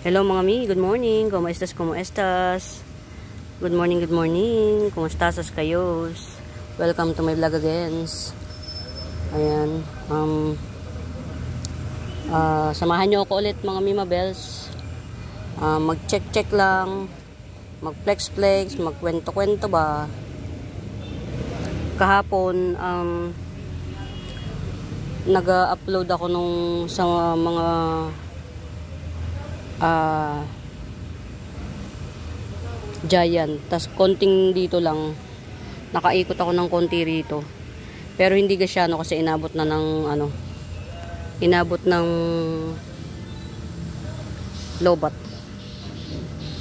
Hello mga mi, good morning. ¿Cómo estás? ¿Cómo estás? Good morning, good morning. ¿Cómo estás kayos? Welcome to my vlog again. Ayan. Samahan nyo ako ulit mga Mima Bells. Mag-check lang. Mag-flex-flex. Magkwento-kwento ba? Kahapon, nag-upload ako sa mga Giant, tas konting dito lang, nakaikot ako ng konti rito, pero hindi gasyano kasi inabot ng lobat.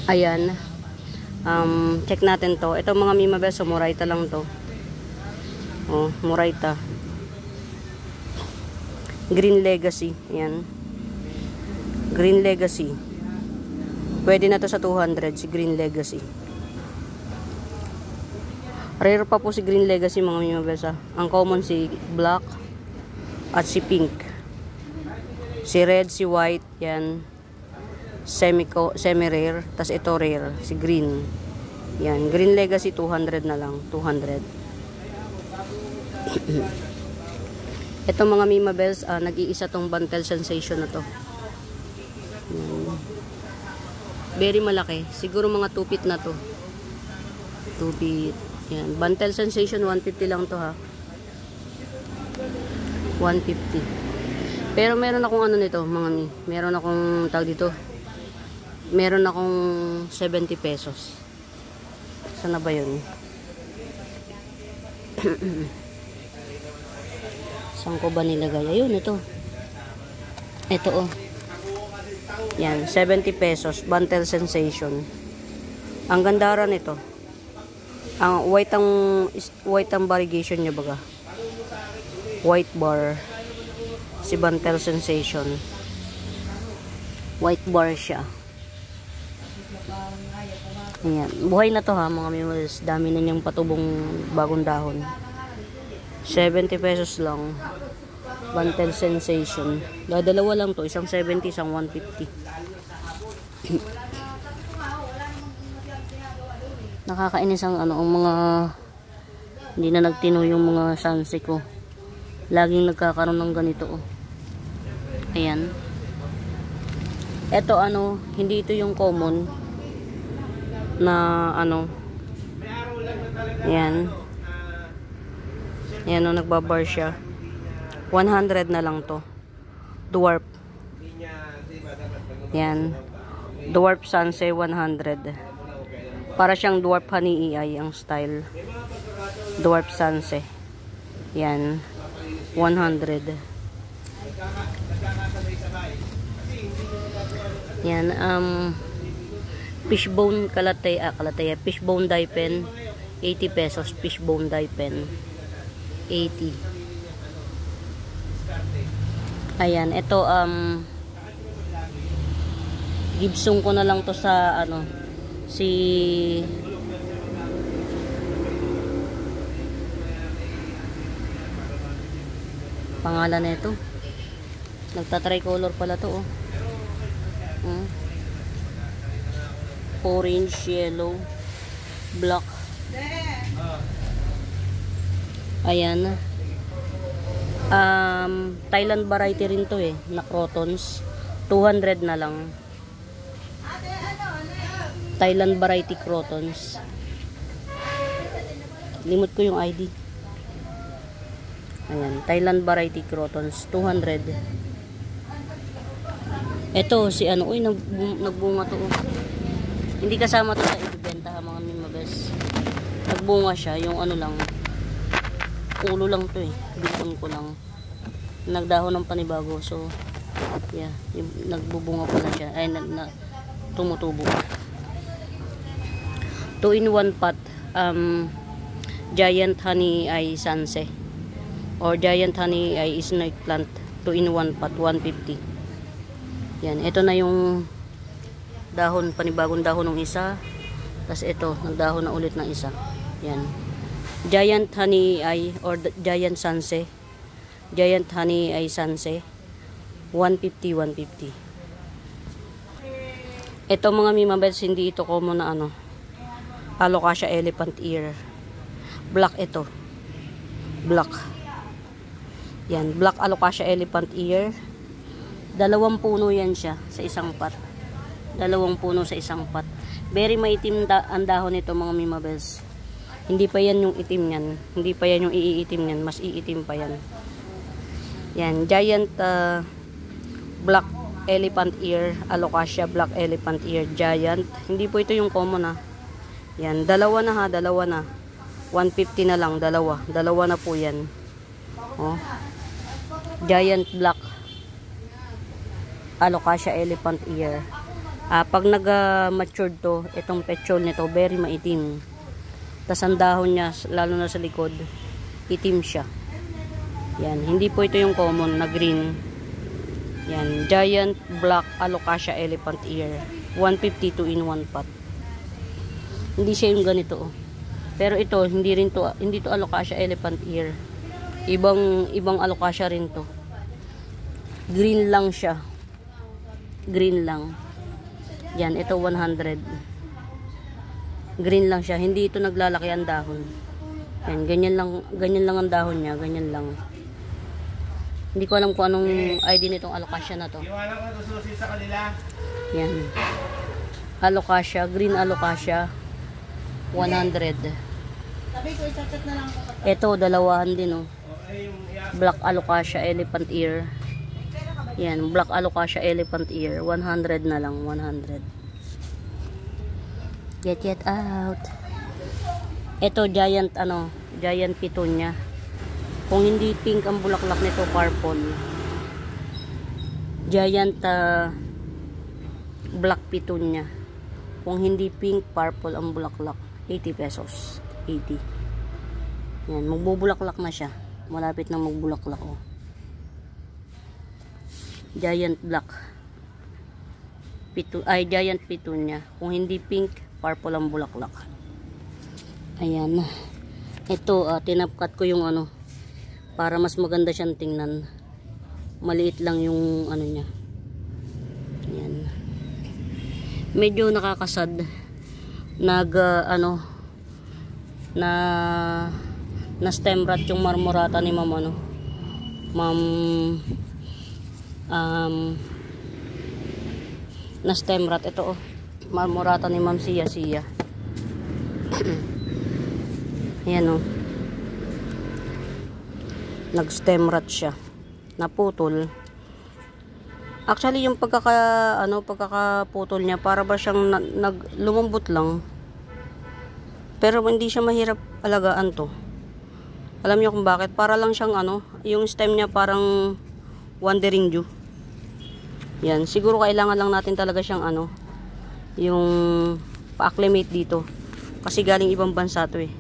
Ayan, check natin to. Ito mga Mima Bells, Murayta lang to. Murayta Green Legacy. Ayan, Green Legacy. Pwede na to sa 200 si Green Legacy. Rare pa po si Green Legacy mga Mima Bells. Ang common si black at si pink. Si red, si white, yan. Semi-rare. Tas ito rare, si green. Yan, Green Legacy 200 na lang. 200. Ito mga Mima Bells, nag-iisa tong Bantel Sensation na to. Very malaki. Siguro mga 2 feet na to. 2 feet. Yan. Bantel Sensation, 150 lang to ha. 150. Pero meron akong nito, mga mi. Meron akong tawag dito. Meron akong 70 pesos. Sana ba yun? Saan ko ba nilagay? Ayun, ito. Ito Yan, 70 pesos. Bantel Sensation. Ang gandara nito. Ang white ang variegation niya baga. White bar. Si Bantel Sensation. White bar siya. Ayan. Buhay na to ha mga mimas. Dami na niyang patubong bagong dahon. 70 pesos lang. Bantel Sensation. Dalawa lang to. Isang 70, isang 150. Nakakainis ang mga hindi na nagtino yung mga sanse ko. Laging nagkakaroon ng ganito Ayan. Ito hindi ito yung common na Ayan. Ayan nagbabar siya. 100 na lang to. Dwarf. Yan. Dwarf Sanse 100. Para siyang Dwarf Honey AI ang style. Dwarf Sanse. Yan. 100. Yan. Fishbone kalataya. Fishbone dye pen. 80 pesos. Fishbone dye pen. 80. Ayan, ito Gibson ko na lang to sa si pangalan na ito. Nagta-tricolor pala to Orange, yellow, black. Ayan. Thailand variety rin to na crotons. 200 na lang. Thailand variety crotons. Limot ko yung ID. Ayan, Thailand variety crotons, 200. Ito si nagbunga to Hindi kasama to sa ibebenta mga Mima Bells. Nagbunga siya, yung lang. Ulo lang to Bipon ko lang. Nagdahon ng panibago. So, yeah. Nagbubunga pala siya. Ay, tumutubo. 2-in-1 pot. Giant Honey Eye Sanse. Or Giant Honey Eye Snake Plant. 2-in-1 pot. 150. Yan. Ito na yung dahon. Panibagong dahon ng isa. Tapos ito. Nagdahon na ulit ng isa. Yan. Giant Honey Eye or Giant Sanse. Giant Honey Eye Sanse. 150. Ito mga mimabels, hindi ito common na ano. Alocasia elephant ear. Black ito. Black. Yan, black alocasia elephant ear. 2 puno yan siya sa isang pot. 2 puno sa isang pot. Very maitim ang dahon nito mga mimabels. Hindi pa yan yung itim yan. Hindi pa yan yung iitim yan. Mas iitim pa yan. Yan, giant black elephant ear, alocasia black elephant ear, giant. Hindi po ito yung common ha. Yan, 2 na ha, 2 na. 150 na lang, 2 na po yan. Oh. Giant black alocasia elephant ear. Pag nag-matured to, itong petioles nito, very maitim. Tas ang dahon niya, lalo na sa likod, itim siya. Yan, hindi po ito yung common na green. Yan, giant black alocasia elephant ear. 150 2 in 1 pot. Hindi siya yung ganito. Oh. Pero ito, hindi to alocasia elephant ear. Ibang alocasia rin to. Green lang siya. Green lang. Yan, ito 100. Green lang siya, hindi ito naglalaki ang dahon. Yan, ganyan lang ang dahon niya, ganyan lang. Hindi ko alam kung anong ID nitong alocasia na to. Iwanan ko ito susi sa kanila. Yan. Alocasia, green alocasia, 100. Sabi ko, i-chat na lang ako. Ito, 2 din oh. Black alocasia elephant ear. Yan, black alocasia elephant ear, 100 na lang, 100. Get out. Ito giant giant pitunya. Kung hindi pink ang bulaklak nito, purple. Giant black pitunya. Kung hindi pink, purple ang bulaklak, 80 pesos. 80. Yan, magbubulaklak na siya. Malapit na magbulaklak oh. Giant black. Giant pitunya. Kung hindi pink, purple ang bulaklak. Ayan. Ito, tinapkat ko yung para mas maganda siyang tingnan. Maliit lang yung niya. Ayan. Medyo nakakasad. Na stem rot yung marmorata ni ma'am na stem rot ito oh. Marmorata ni Ma'am Sia. Ayan o. Nag-stem rot siya. Naputol. Actually, yung pagkakaputol niya, para ba siyang lumambot lang. Pero hindi siya mahirap alagaan to. Alam niyo kung bakit? Para lang siyang yung stem niya parang wandering dew. Yan. Siguro kailangan lang natin talaga siyang yung pa-acclimate dito kasi galing ibang bansa to eh.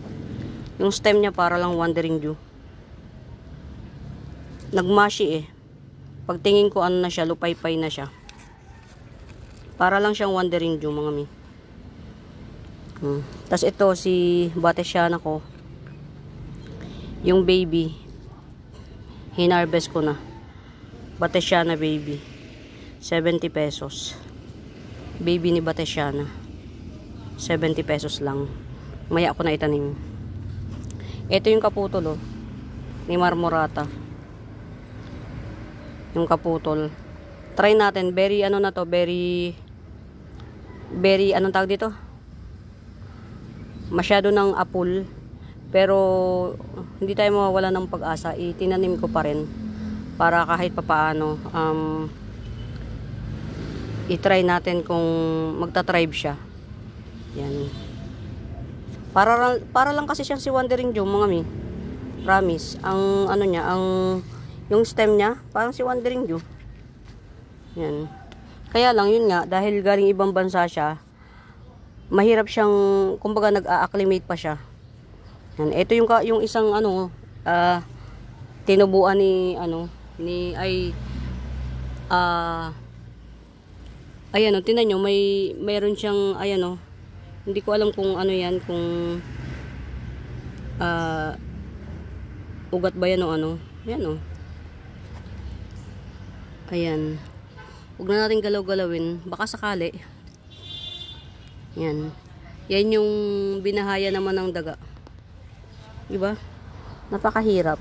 Yung stem niya para lang wandering dew, nagmashi eh. Pagtingin ko na siya, lupay-pay na siya, para lang siyang wandering dew mga mi. Tas ito si Batesiana ko, yung baby hinarvest ko na. Batesiana baby, 70 pesos. Baby ni Batesiana, 70 pesos lang. Maya ko na itanim. Ito yung kaputol ni Marmorata. Yung kaputol. Try natin. Very na to. Very anong tawag dito? Masyado ng apple. Pero hindi tayo mawawala ng pag-asa. Itinanim ko pa rin. Para kahit papaano i-try natin kung magta-thrive siya. Yan. Para lang kasi siyang si Wandering Dew mga mi. Promise. Ang niya, yung stem niya, parang si Wandering Dew. Yan. Kaya lang yun nga, dahil galing ibang bansa siya, mahirap siyang, kumbaga nag-a-acclimate pa siya. Yan. Ito yung isang tinubuan ayan tinan nyo, mayroon siyang hindi ko alam kung yan, kung ugat ba yan o yan ayan, huwag na natin galaw-galawin, baka sakali Yan. Yan yung binahaya naman ng daga. Diba? Napakahirap.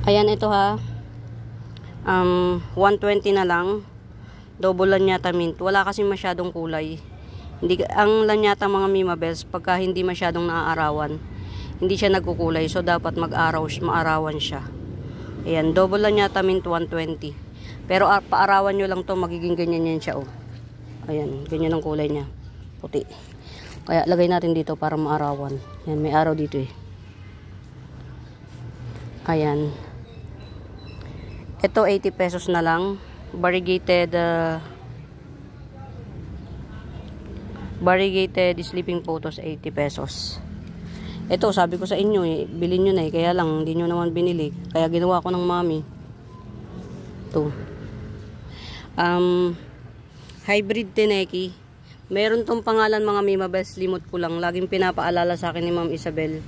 Ayan, ito ha. 120 na lang. Double lanyata mint. Wala kasi masyadong kulay. Hindi, ang lanyata mga Mima Bells, pagka hindi masyadong naaarawan, hindi siya nagkukulay. So, dapat maarawan siya. Ayan, double lanyata mint 120. Pero paarawan nyo lang to, magiging ganyan yan siya, oh. Ayan, ganyan ang kulay niya. Puti. Kaya, lagay natin dito para maarawan. Ayan, may araw dito eh. Ayan. Ito, 80 pesos na lang. Variegated sleeping photos, 80 pesos. Ito, sabi ko sa inyo eh, bilhin nyo na eh. Kaya lang, hindi nyo naman binili. Kaya ginawa ko ng mami. Ito. Hybrid Teneki. Meron tong pangalan mga Mima Bells, limot ko lang. Laging pinapaalala sa akin ni Ma'am Isabel.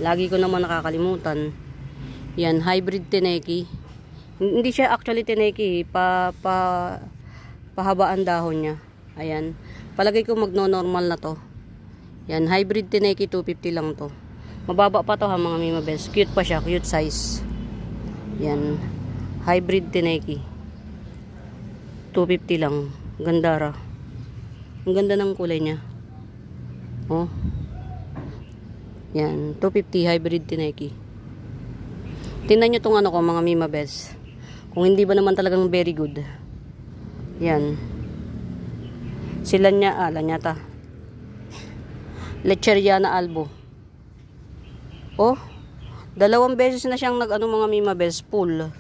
Lagi ko naman nakakalimutan. Yan, Hybrid Teneki. Hindi siya actually Teneki, pahabaan dahon niya. Ayan. Palagay ko magno-normal na to. Yan, Hybrid Teneki, 250 lang to. Mababa pa to ha mga Mima Bells. Cute pa siya, cute size. Yan. Hybrid Teneki. 250 lang. Gandara. Ang ganda ng kulay niya. Oh. Yan, 250 Hybrid Teneki. Tingnan nyo tong ano ko mga Mima Bells. Kung hindi ba naman talagang very good. Yan. Sila niya, lanyata. Lecheriana albo. Oh, 2 beses na siyang nag-ano mga Mima Bells, pull.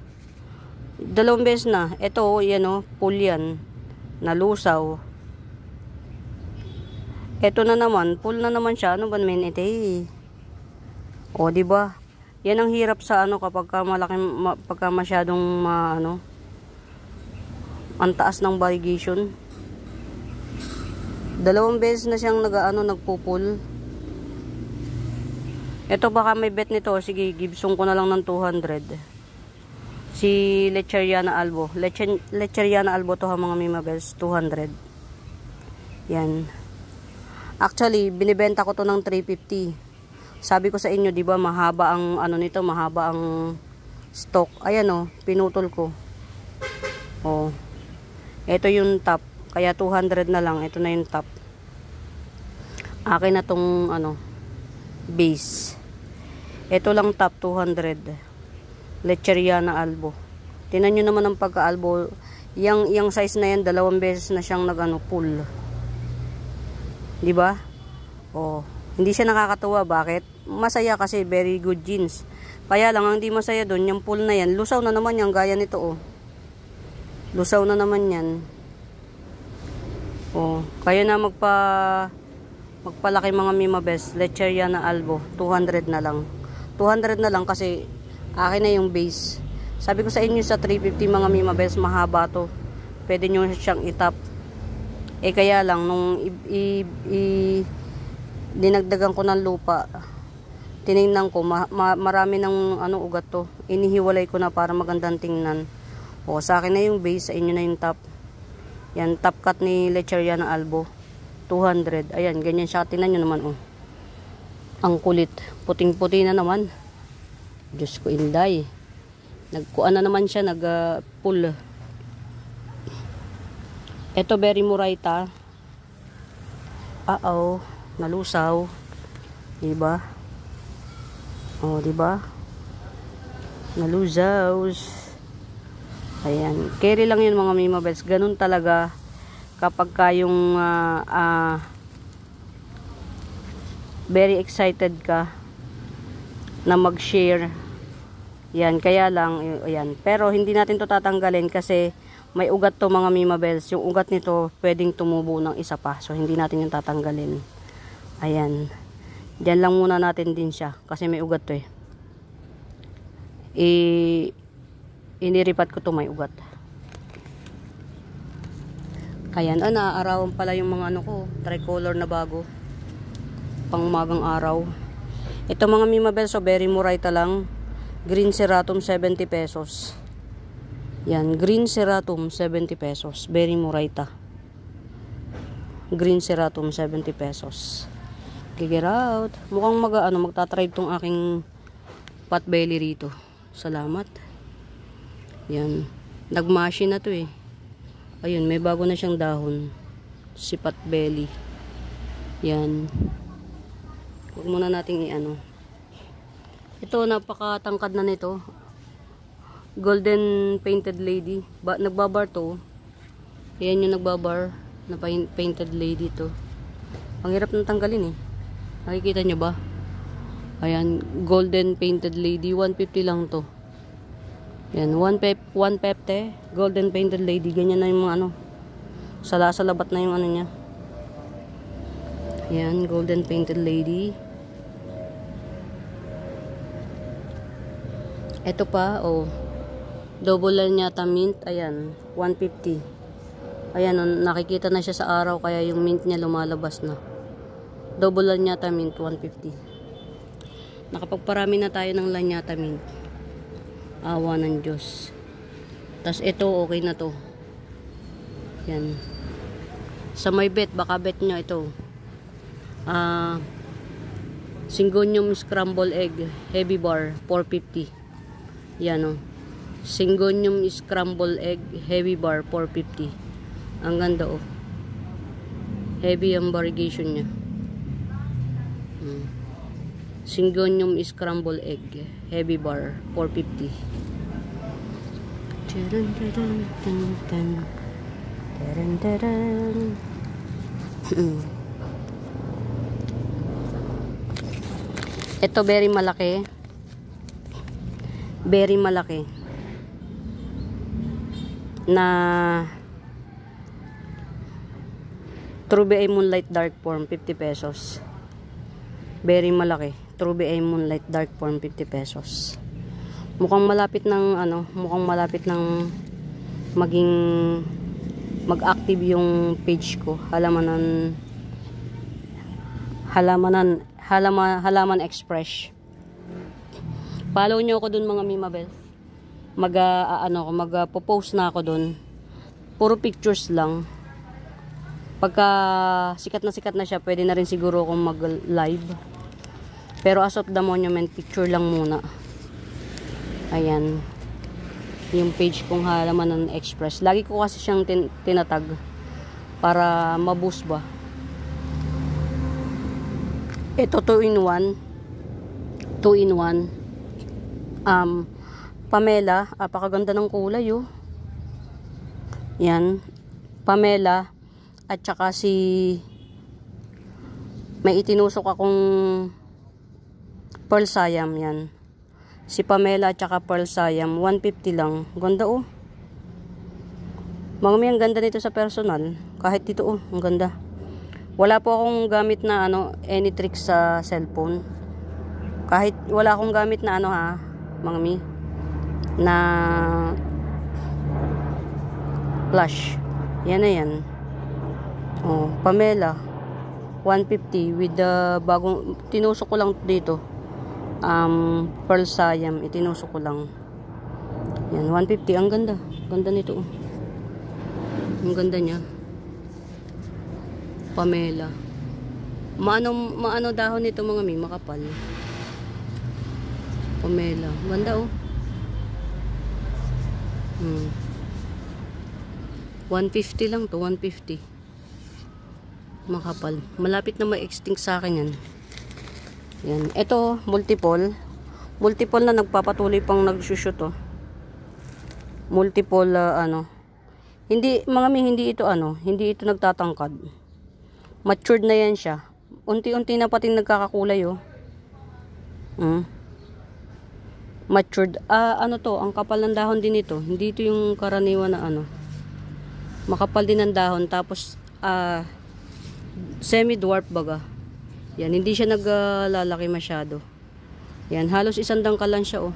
2 beses na. Ito, yan oh, pull yan. Nalusaw. Ito na naman, pull na naman siya. Ano ba naman ito eh? O, diba? Yan ang hirap sa ano kapag pagka masyadong ang taas ng variegation. 2 beses na siyang nagpupul. Ito baka may bet nito. Sige, gibsong ko na lang ng 200. Si Lecheriana albo. Lecheriana albo to ha mga Mima Bells, 200. Yan. Actually, binibenta ko to ng 350. Sabi ko sa inyo, 'di ba, mahaba ang nito, mahaba ang stock. Ayan oh, pinutol ko. Oh. Ito yung top. Kaya 200 na lang. Ito na yung top. Akin na tong base. Ito lang top, 200. Lecheriana albo. Tingnan niyo naman ang pagka-albo. Yang size na yan, 2 beses na siyang pull. 'Di ba? Oh. Hindi siya nakakatuwa. Bakit? Masaya kasi very good jeans. Kaya lang ang hindi masaya doon, yung pull na yan, lusaw na naman yan, gaya nito oh. Lusaw na naman yan. Oh, kaya na magpalaki mga Mima Bells. Lecheriana albo, 200 na lang. 200 na lang kasi akin na yung base. Sabi ko sa inyo sa 350 mga Mima Bells, mahaba to. Pwede nyo siyang itap. Eh kaya lang nung dinagdagan ko ng lupa, tinignan ko marami ng ugat to, inihiwalay ko na para magandang tingnan. O sa akin na yung base, sa inyo na yung top. Yan, top cut ni Lecheriana albo, 200. Ayan, ganyan siya. Tingnan nyo naman oh, ang kulit, puting puti na naman. Diyos ko inday, nagkuan na naman siya, pull. Eto very muraita. Nalusaw. Diba? Oh, diba? Nalusaw. Ayan. Carry lang yun mga Mima Bells. Ganun talaga kapag kayong very excited ka na mag-share. Yan. Kaya lang, ayan. Pero hindi natin to tatanggalin kasi may ugat to mga Mima Bells. Yung ugat nito pwedeng tumubo ng isa pa. So, hindi natin yung tatanggalin. Ayan. Diyan lang muna natin din siya. Kasi may ugat to eh. Iniripat ko to, may ugat. Ayan. Naaarawan pala yung mga ko. Tricolor na bago. Pang umagang araw. Ito mga Mima Bells. So, very muraita lang. Green Ceratum, 70 pesos. Yan, green ceratum, 70 pesos. Berry Moraita. Green ceratum, 70 pesos. Get out. Mukhang magtatribe tong aking potbelly rito. Salamat. Yan. Nagmashi na to eh. Ayun, may bago na siyang dahon. Si potbelly. Yan. Huwag muna nating i-ano. Ito, napakatangkad na nito. Golden painted lady. Nagbabar to. Ayan yung nagbabar na painted lady to. Ang hirap nang tanggalin eh. Nakikita nyo ba? Ayan, golden painted lady. 150 lang to. Ayan, 150. Golden painted lady. Ganyan na yung mga ano. Salabat na yung ano niya. Ayan, golden painted lady. Ito pa, oh. Double lanyata mint. Ayan, 150. Ayan, nakikita na siya sa araw kaya yung mint niya lumalabas na. Double lanyata mint, 150. Nakapagparami na tayo ng lanyata mint. Awa ng Diyos. Tas ito, okay na to. Yan. Sa may bet, baka bet nyo ito. Syngonium scramble egg, heavy bar, 450. Yan o. Syngonium scramble egg, heavy bar, 450. Ang ganda o. Heavy ang variegation niya. Syngonium scramble egg, heavy bar, 450. Ito very malaki. Very malaki. Na Trube A Moonlight Dark Form, 50 pesos. Very malaki. Trube A Moonlight Dark Form, 50 pesos. Mukhang malapit ng maging mag-active yung page ko. Halaman Express. Follow nyo ako dun mga Mimabel. Mag-post na ako dun. Puro pictures lang. Pagka sikat na siya, pwede na rin siguro akong mag-live. Pero as of the monument, picture lang muna. Ayan. Yung page kong Halaman Express. Lagi ko kasi siyang tinatag para maboost ba. Ito 2-in-1. Pamela, apakaganda ng kulay oh. Yan. Pamela at saka may itinusok akong Pearl Siam yan. Si Pamela at saka Pearl Siam, 150 lang. Ganda oh. Mga ang ganda nito sa personal. Kahit dito oh, ang ganda. Wala po akong gamit na any tricks sa cellphone. Kahit wala akong gamit na mga mi, na flash. Yan na yan. Oh, Pamela 150 with the bagong tinusok ko lang dito. Pearl Siam, itinusok ko lang. Yan, 150. Ang ganda. Ganda nito. Ang ganda niya. Pamela. Maano dahon nito mga mi, makapal. Pamela. Ganda oh. 150 lang to, 150. Makapal. Malapit na ma-extinct sa akin yan. Yan. Ito, multiple. Multiple na nagpapatuloy pang nagsushoot oh. Multiple Hindi ito hindi ito nagtatangkad. Matured na yan siya. Unti-unti na pating nagkakakulay oh. Matured. Ang kapal ng dahon din ito. Hindi ito yung karaniwan na makapal din ang dahon. Tapos, semi-dwarf baga. Yan, hindi siya naglalaki masyado. Yan, halos isang dangkal lang siya oh.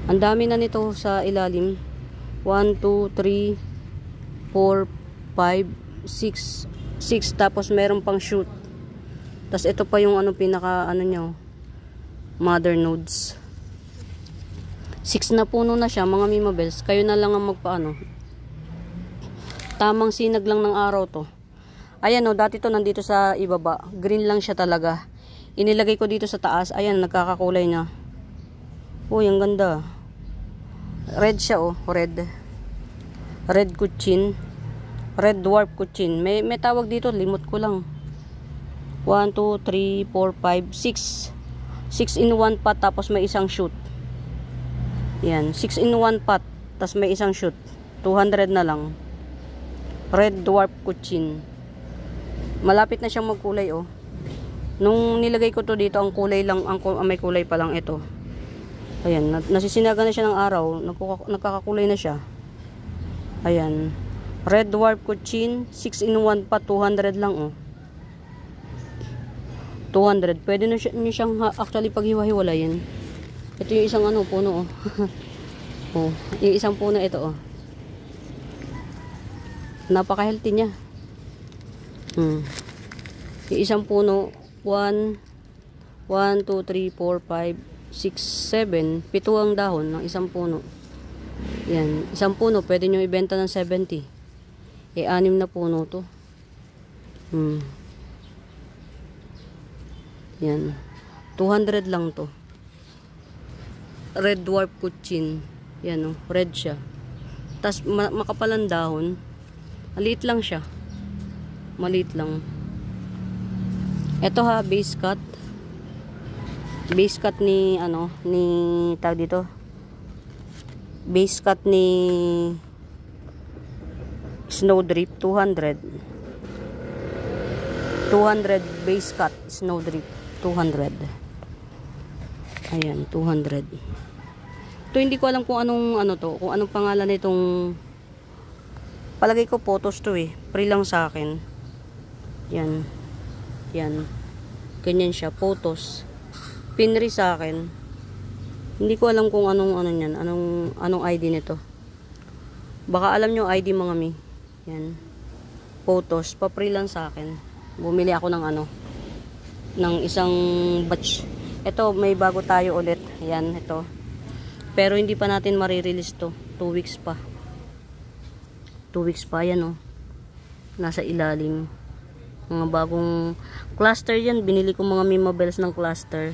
Ang dami na nito sa ilalim. 1, 2, 3, 4, 5, 6. Tapos meron pang shoot. Tapos ito pa yung pinaka niya oh. Mother nodes. 6 na puno na siya mga Mima Bells. Kayo na lang ang magpaano. Tamang sinag lang ng araw to. Ayan o, dati to nandito sa ibaba. Green lang siya talaga. Inilagay ko dito sa taas. Ayan, nagkakakulay na. Uy, ang ganda. Red siya oh, red. Red kuchin. Red dwarf kuchin. May tawag dito, limot ko lang. 1, 2, 3, 4, 5, 6. 6 in 1 pot, tapos may isang shoot. Yan, 6 in 1 pot, tapos may isang shoot. 200 na lang. Red dwarf kuchin. Malapit na siyang magkulay oh. Nung nilagay ko to dito, ang kulay lang, may kulay pa lang ito. Ayan, nasisinaga na siya ng araw. Nagkakakulay na siya. Ayan. Red dwarf kuchin, 6 in 1 pot, 200 lang oh. 200. Pwede na nyo siyang actually paghiwa-hiwalayin. Ito yung isang ano, puno oh. Oh, yung isang puno ito oh. Napaka-healthy niya. Yung isang puno, 1, 2, 3, 4, 5, 6, 7, 7 ang dahon ng isang puno. Yan, isang puno pwede nyo ibenta ng 70. 6 na puno to. Yan. 200 lang to. Red dwarf kuchin. Yan oh, red siya. Tas makapalang dahon. Maliit lang siya. Maliit lang. Ito ha, base cut. Base cut ni ano, ni tawag dito. Base cut ni Snowdrip 200. 200 base cut Snowdrip 200. Ayan, 200. Ito hindi ko alam kung anong ano to, kung anong pangalan nitong, palagay ko photos to eh. Free lang sa akin. Yan. Yan. Ganyan siya, photos. Pinri sa akin. Hindi ko alam kung anong ano niyan, anong ID nito. Baka alam nyo ID mga mi. Yan. Photos, pa-free lang sa akin. Bumili ako ng ano, ng isang batch. Ito, may bago tayo ulit. Ayan, ito. Pero hindi pa natin marirelease to. 2 weeks pa. 2 weeks pa, yan oh. Nasa ilalim. Mga bagong cluster yan. Binili ko mga Mima Bells ng cluster.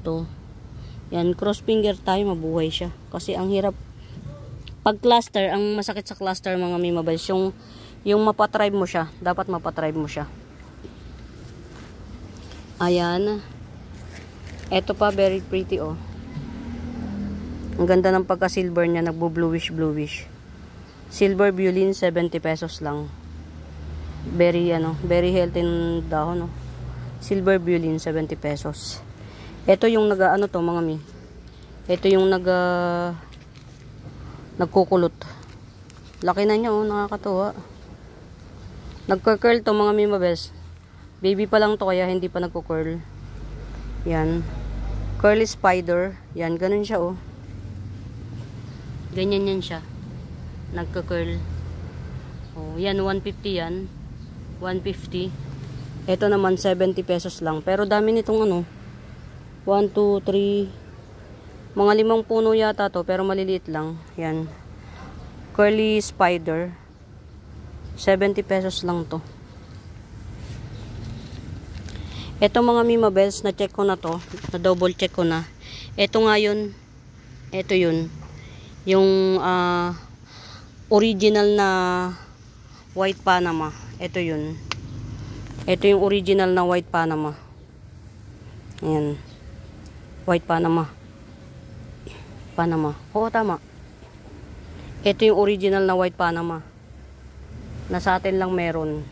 To. Yan, cross finger tayo, mabuhay siya. Kasi ang hirap. Pag cluster, ang masakit sa cluster mga Mima Bells, yung mapatribe mo siya. Dapat mapatribe mo siya. Ayan. Ito pa, very pretty oh. Ang ganda ng pagka-silver niya, nagbo-bluish. Silver violin, 70 pesos lang. Very very healthy ng dahon oh. Silver violin, 70 pesos. Ito yung ano to mga mi. Ito yung nagkukulot. Laki na niya oh, nakakatuwa. Nagka-curl to mga Mima Bells. Baby pa lang to kaya hindi pa nagko-curl. Yan. Curly spider. Yan, ganun siya oh. Ganyan yan siya. Nagka-curl. Oh, yan 150 yan. 150. Ito naman 70 pesos lang. Pero dami nitong ano. 1, 2, 3. Mga 5 puno yata to pero maliliit lang. Yan. Curly spider. 70 pesos lang to. Ito mga Mima Bells, na check ko na to. Na double check ko na. Ito nga yun. Ito yun. Yung original na white Panama. Ito yun. Ito yung original na white Panama. Ayan. White Panama. Panama. Oo, tama. Ito yung original na white Panama. Na sa atin lang meron.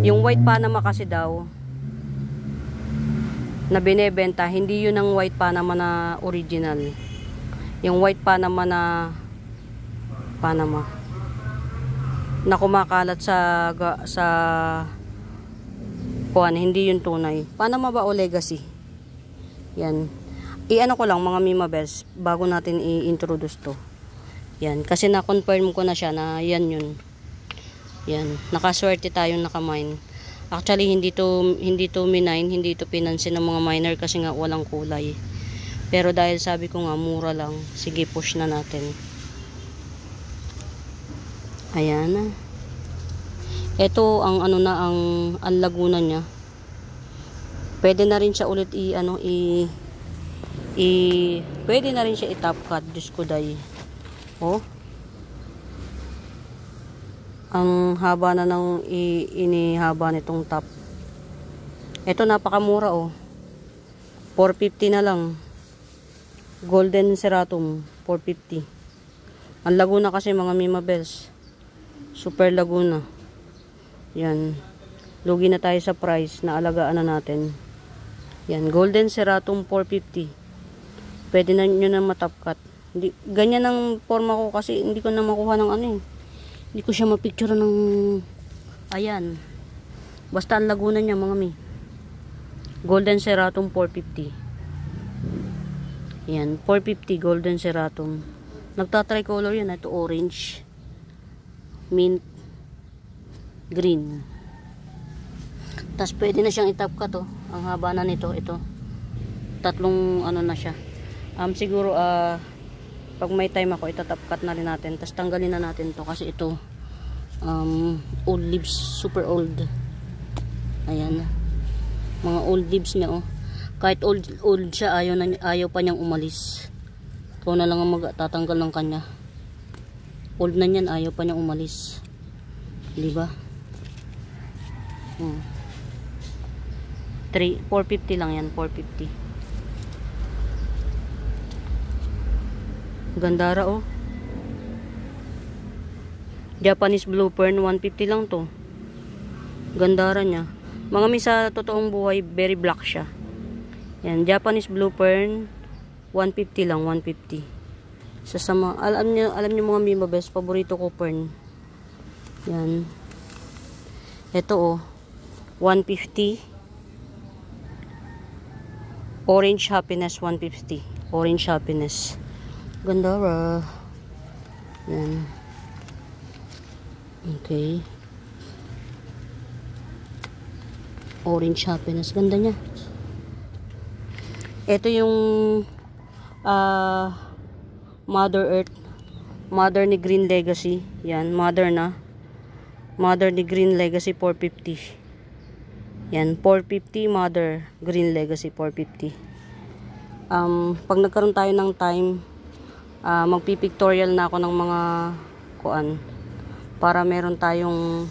Yung white Panama kasi daw na binebenta, hindi yun ang white Panama na original. Yung white Panama na Panama na kumakalat sa kuan, hindi yun tunay. Panama ba o legacy? Yan. I-ano ko lang mga Mima Bells bago natin i-introduce to. Yan. Kasi na-confirm ko na siya na yan yun. Yan. Nakaswerte tayong nakamine. Actually, hindi to minine, hindi to pinansin ng mga miner kasi nga walang kulay. Pero dahil sabi ko nga mura lang, sige push na natin. Ayan. Ito ang ano na ang laguna niya. Pwede na rin siya ulit pwede na rin siya i-top cut, Diyos ko day. Oh. Ang haba na ng inihaba nitong top. Ito napakamura oh. 450 na lang. Golden Ceratum 450. Ang Laguna kasi mga Mima Bells. Super Laguna. Yan. Lugi na tayo sa price na alagaan na natin. Yan, Golden Ceratum 450. Pwede na nyo na matop cut. Ganyan ang forma ko kasi hindi ko na makuha ng ano eh. Hindi ko siya mapicture ng ayan. Basta ang Laguna niya mga mi. Golden Ceratum 450. Yan, 450 Golden Ceratum. Nagta-tricolor yan. Ito orange, mint, green. Tapos pwede na siyang i-top cut oh. Ang haba na nito, ito. Tatlong ano na siya. Siguro pag may time ako, itatop cut na rin natin. Tapos tanggalin na natin to kasi ito old leaves, super old. Ayan. Mga old leaves niya oh. Kahit old siya, ayaw pa niyang umalis. Ito na lang ang magtatanggal ng kanya. Old na niyan, ayaw pa niyang umalis. Di ba? 450 lang yan, 450. Gandara oh. Japanese Blue Fern 150 lang to. Gandara niya. Mga mi sa totoong buhay, very black siya. Yan, Japanese Blue Fern 150 lang, 150. Sasama, alam niyo mga Mima Bells, paborito ko fern. Yan. Ito oh, 150. Orange Happiness 150. Orange Happiness. Gandara. Yan. Okay. Orange Happiness. Ganda niya. Ito yung Mother Earth. Mother ni Green Legacy. Yan. Mother na. Mother ni Green Legacy 450. Yan, 450 Mother Green Legacy 450. Pag nagkaroon tayo ng time, magpipictorial na ako ng mga kuan para meron tayong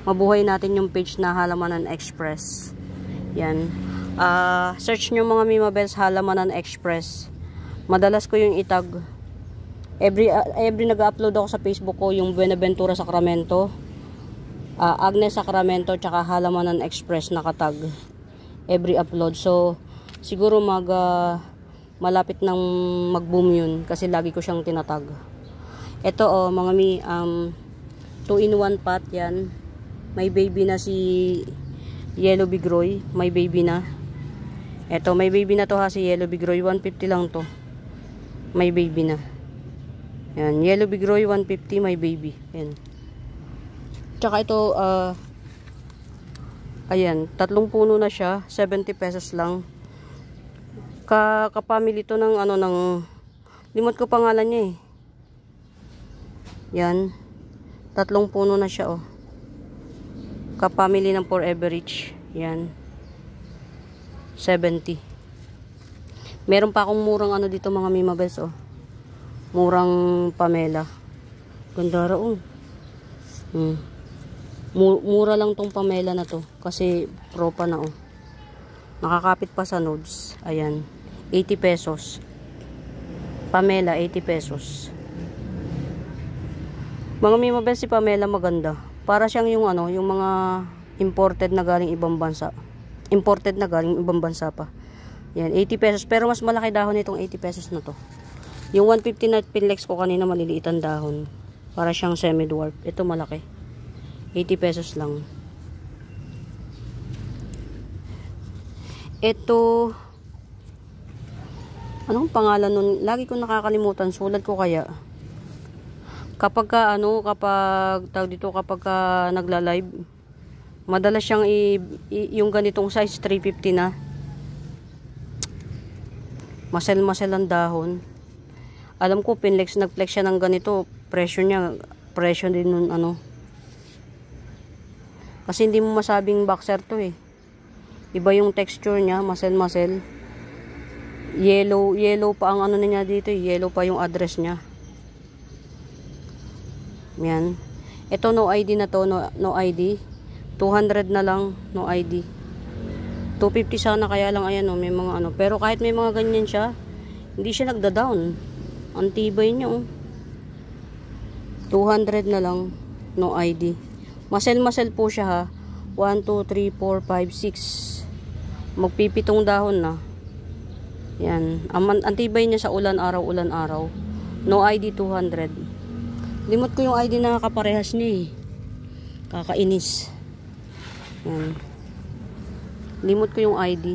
mabuhay natin yung page na Halamanan Express. Yan. Search nyo mga Mima Bells, Halamanan Express. Madalas ko yung itag. Every nag-upload ako sa Facebook ko yung Buenaventura Sacramento. Agnes Sacramento tsaka Halamanan Express nakatag every upload. So siguro malapit nang mag-boom yun kasi lagi ko siyang tinatag. Ito oh mga mi 2-in-1 pot yan. May baby na si Yellow Bigroy, may baby na. Ito may baby na to ha si Yellow Bigroy, 150 lang to. May baby na. Yan, Yellow Bigroy 150 may baby. Yan. Tsaka ito, ayan, 3 puno na siya, 70 pesos lang. Kapamili to ng limot ko pangalan niya eh. Yan, 3 puno na siya oh. Kapamili ng Forever Rich. Yan, 70. Meron pa akong murang dito mga Mima Bells oh. Murang Pamela. Gandara oh. Mura lang tong Pamela na to kasi propa na oh. Nakakapit pa sa nodes. Ayan, 80 pesos. Pamela 80 pesos. Mga Mima Bells, si Pamela maganda. Para siyang yung yung mga imported na galing ibang bansa. Imported na galing ibang bansa pa. Yan, 80 pesos pero mas malaki dahon nitong 80 pesos na to. Yung 150 na pinlex ko kanina maliliit ang dahon. Para siyang semi-dwarf. Ito malaki. 80 pesos lang. Ito, anong pangalan nun? Lagi ko nakakalimutan. Sulat ko kaya. Kapag nagla-live, Madalas siyang yung ganitong size 350 na. Masel-masel ang dahon. Alam ko nagflex siya ng ganito, presyo din nun ano. Kasi hindi mo masabing boxer to eh. Iba yung texture niya, masel-masel. Yellow pa ang ano niya dito, yellow pa yung address niya. Yan. Ito no ID na to, no ID. 200 na lang, no ID. 250 sana, kaya lang ayan oh, may mga ano. Pero kahit may mga ganyan siya, hindi siya nagda-down. Ang tibay niya oh. 200 na lang, no ID. Masel-masel po siya ha. 1, 2, 3, 4, 5, 6. Magpipitong dahon na. Yan. Ang tibay niya sa ulan araw. No ID 200. Limot ko yung ID na kaparehas niya eh. Kakainis. Yan. Limot ko yung ID.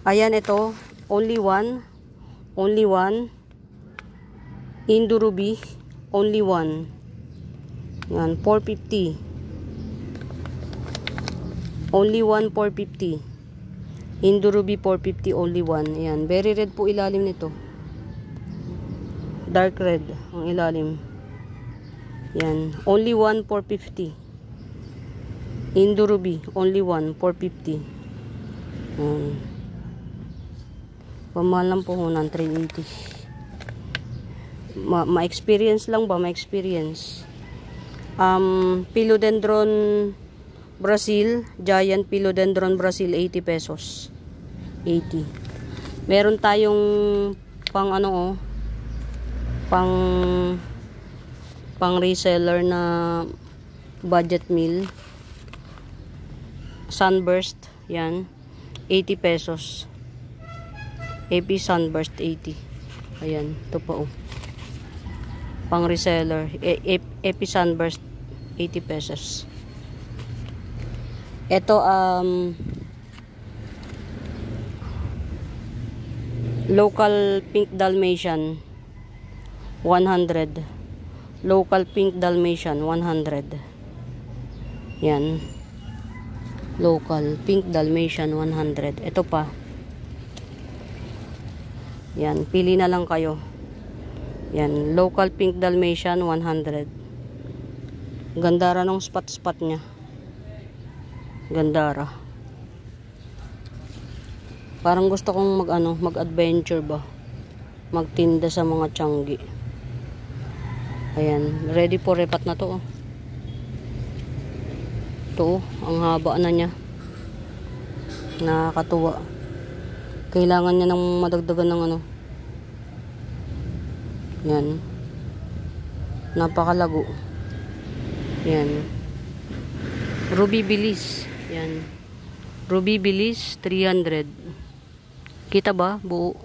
Ayan ito. Only one. Indo Ruby. Only one. Yan. 450. Only one 450. Indo Ruby 450. Only one. Yan. Very red po ilalim nito. Dark red ang ilalim. Yan. Only one 450. Indo Ruby. Only one 450. Yan. Pamahal ng puhunan 380. Ma-experience lang ba? Ma-experience. Philodendron Brazil. Giant Philodendron Brazil 80 pesos. 80. Meron tayong pang ano oh. Pang reseller na budget meal. Sunburst, yan. 80 pesos. AP Sunburst 80. Ayan, ito pa oh. Pang reseller, AP Sunburst 80 pesos. Ito local pink Dalmatian 100. Local pink Dalmatian 100. Yan. Local pink Dalmatian 100. Ito pa. Yan, pili na lang kayo. Yan, local pink Dalmatian 100. Gandara ng spot niya. Gandara. Parang gusto kong mag-adventure ba. Magtinda sa mga tianggi. Ayan, ready for repat na to. Ito, ang haba na niya. Nakakatuwa. Kailangan niya ng madagdagan ng ano. Yan. Napakalago. Yan. Ruby Bilis. Yan. Ruby Bilis 300. Kita ba? Buo.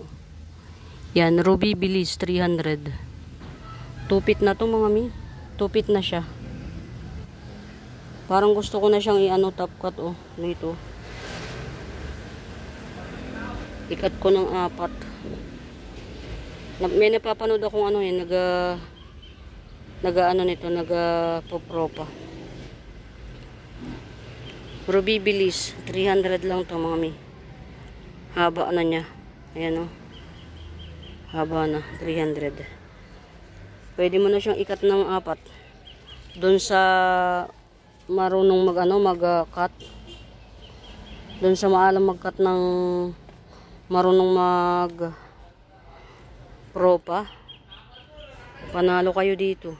Yan, Ruby Bilis 300. Tupit na to mga mi. Tupit na siya. Parang gusto ko na siyang top cut oh. Dito. Ikat ko ng 4. May napapanood akong popropa. Ruby Bilis 300 lang to mga mi. Haba na niya. Ayan oh. Haba na 300. Pwede mo na siyang ikat ng 4. Doon sa marunong mag-cut. Doon sa maalam mag-cut ng marunong propa. Panalo kayo dito.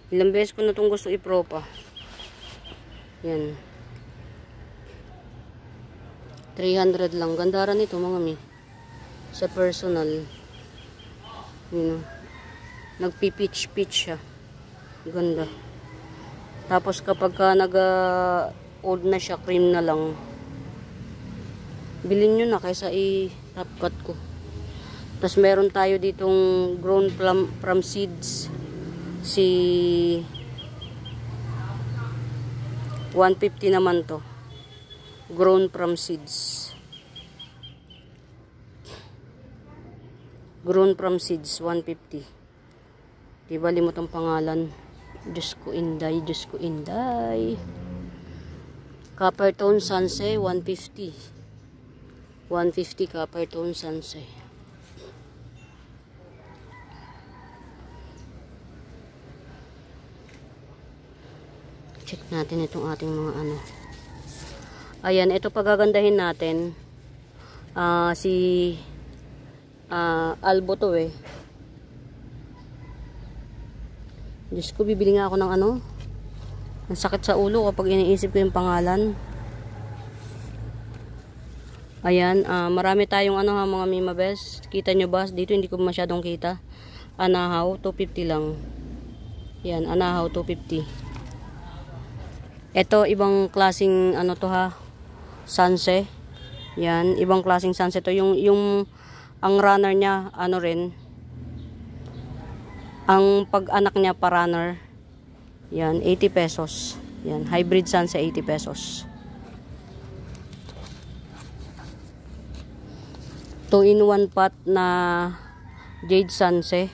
Ilang beses ko na itong gusto ipropa. Yan. 300 lang. Gandara nito mga mi. Sa personal. Yun. Nagpipitch-pitch siya. Ganda. Tapos kapag old na siya, cream na lang. Bilhin nyo na kaysa i-top cut ko. Tapos meron tayo ditong grown from seeds. Si 150 naman to. Grown from seeds. Grown from seeds 150. Di ba limot ang pangalan? Diyos ko inday, Diyos ko inday. Copper tone Sanse, 150. 150 copper tone Sanse. Check natin itong ating mga ano. Ayan, ito pagagandahin natin. Si Albo to eh. Diyos ko, bibili nga ako ng ano. Ang sakit sa ulo kapag iniisip ko yung pangalan. Ayan, marami tayong ano ha mga Mima Best. Kita nyo ba? Dito hindi ko masyadong kita. Anahaw, 250 lang. Yan, Anahaw, 250. Ito, ibang klaseng ano to ha. Sanse. Yan, ibang klaseng Sanse to. Ang runner niya, ano rin. Ang pag-anak niya pa runner. Yan, 80 pesos. Yan, hybrid Sanse, 80 pesos. 2-in-1 pot na Jade Sanse.